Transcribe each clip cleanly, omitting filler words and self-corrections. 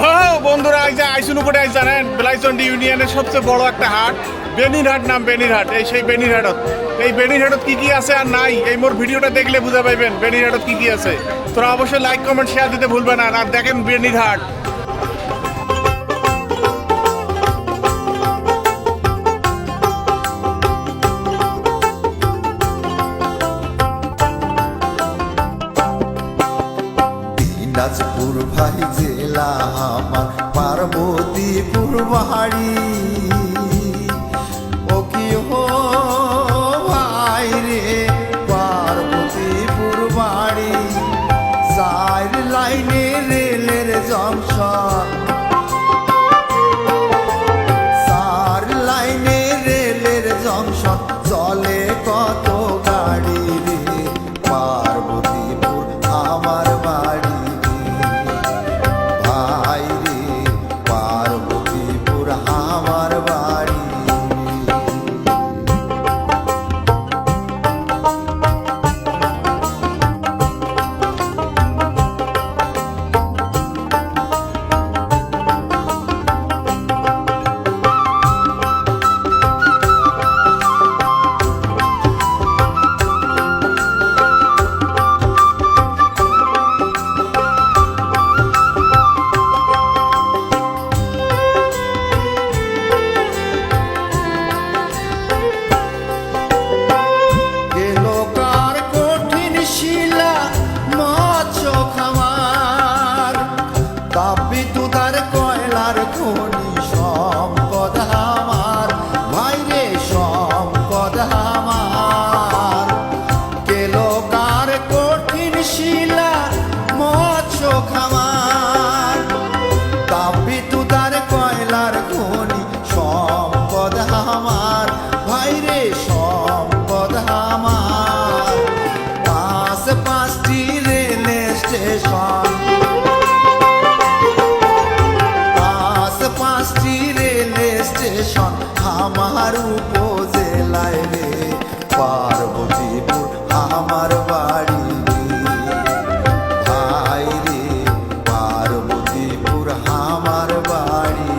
ও বন্ধুরা আইসুন উপরে জানেন বেলাইচন্ডি ইউনিয়নের সবচেয়ে বড় একটা হাট বেনিরহাট নাম বেনিরহাট। এই সেই বেনিরহাটত কি কি আছে আর নাই এই মোর ভিডিওটা দেখলে বুঝা পাইবেন বেনিরহাটত কি কি আছে। তোরা অবশ্যই লাইক কমেন্ট শেয়ার দিতে ভুলবেন না। আর দেখেন বেনিরহাট দিনাজপুর ভাই জেলা আমার পার্বতীপুর বাড়ি। ও কি হো ভাই রে পার্বতীপুর বাড়ি, চার লাইনে রেলের জংশন, চার লাইনে রেলের জংশন, চলে কত গাড়ি রে পার্বতীপুর আমার বাড়ি। ভাই রে পার্বতীপুর আমার বাড়ি। বিদ্যুতার কয়লার খনি সম্পদ আমার, ভাই রে সম্পদ আমার। কেলোকার কঠিন শিলা মৎস্য খামার, তাপ বিদ্যুতার কয়লার খনি সম্পদ আমার, ভাই রে সম্পদ আমার। পাঁচটি রেল স্টেশন, স্টেশন আমার উপজেলায় রে পার্বতীপুর আমার বাড়ি। ভাই রে পার্বতীপুর আমার বাড়ি।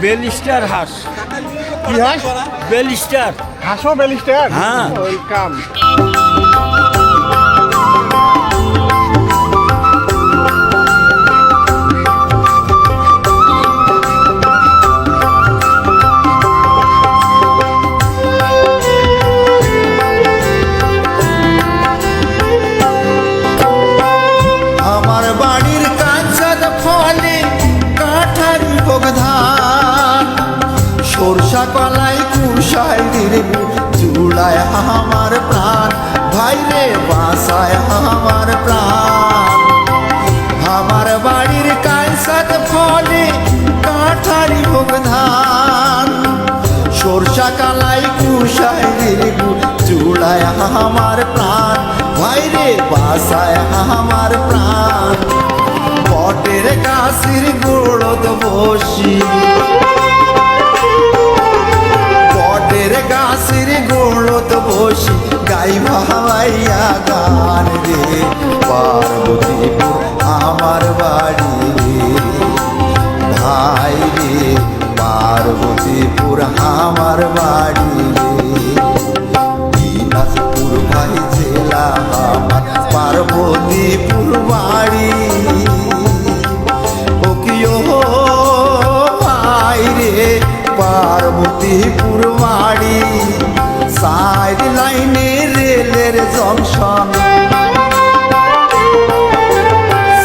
বেলিস্টার হাঁস। কি হাঁস? বেলিস্টার হাঁসও বেলিস্টার। হ্যাঁ, ওয়েলকাম। আমার বাড়ির কাঁচার ফলে কাঠারি ভোগধান, সরষা কলাই কুশায় চুলায় আমার প্রাণ, ভাই রে বাসায় আমার প্রাণ। আমার বাড়ির কাঁচার ফলে কাঠারি ভোগধান, সরষা কালাই কুশায় চুলায় আমার প্রাণ, ভাই রে বাসায় আমার প্রাণ। বটের গাছের গোড়ত বসি, বটের গাছের গোড়ত বসি, গাই ভাইয়া গান রে পার্বতীপুর আমার বাড়ি। ভাই রে পার্বতীপুর আমার বাড়ি। দিনাজপুর ভাই জেলা আমার পার্বতীপুর বাড়ি। ও কি হো ভাই রে পার্বতীপুর বাড়ি, সাইড লাইনে রেলের জংশন,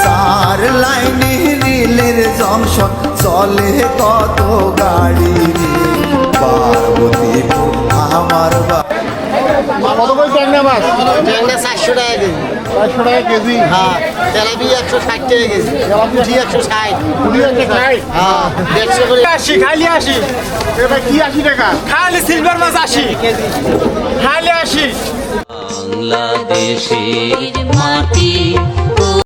চার লাইনে রেলের জংশন, চলে কত গাড়ি রে পার্বতীপুর আমার বাড়ি। কত করে ট্যাংরা মাছ? ট্যাংরা 400 টাকা কেজি। 400 টাকা কেজি। হ্যাঁ, তেলাপি 160 টাকা কেজি। পুঁটি 160। পুঁটি 160। হ্যাঁ, 150 করে। 80 খালি 80। এটা কি 80 টাকা? খালি সিলভার মাছ 80 খালি 80। বাংলাদেশের মাটি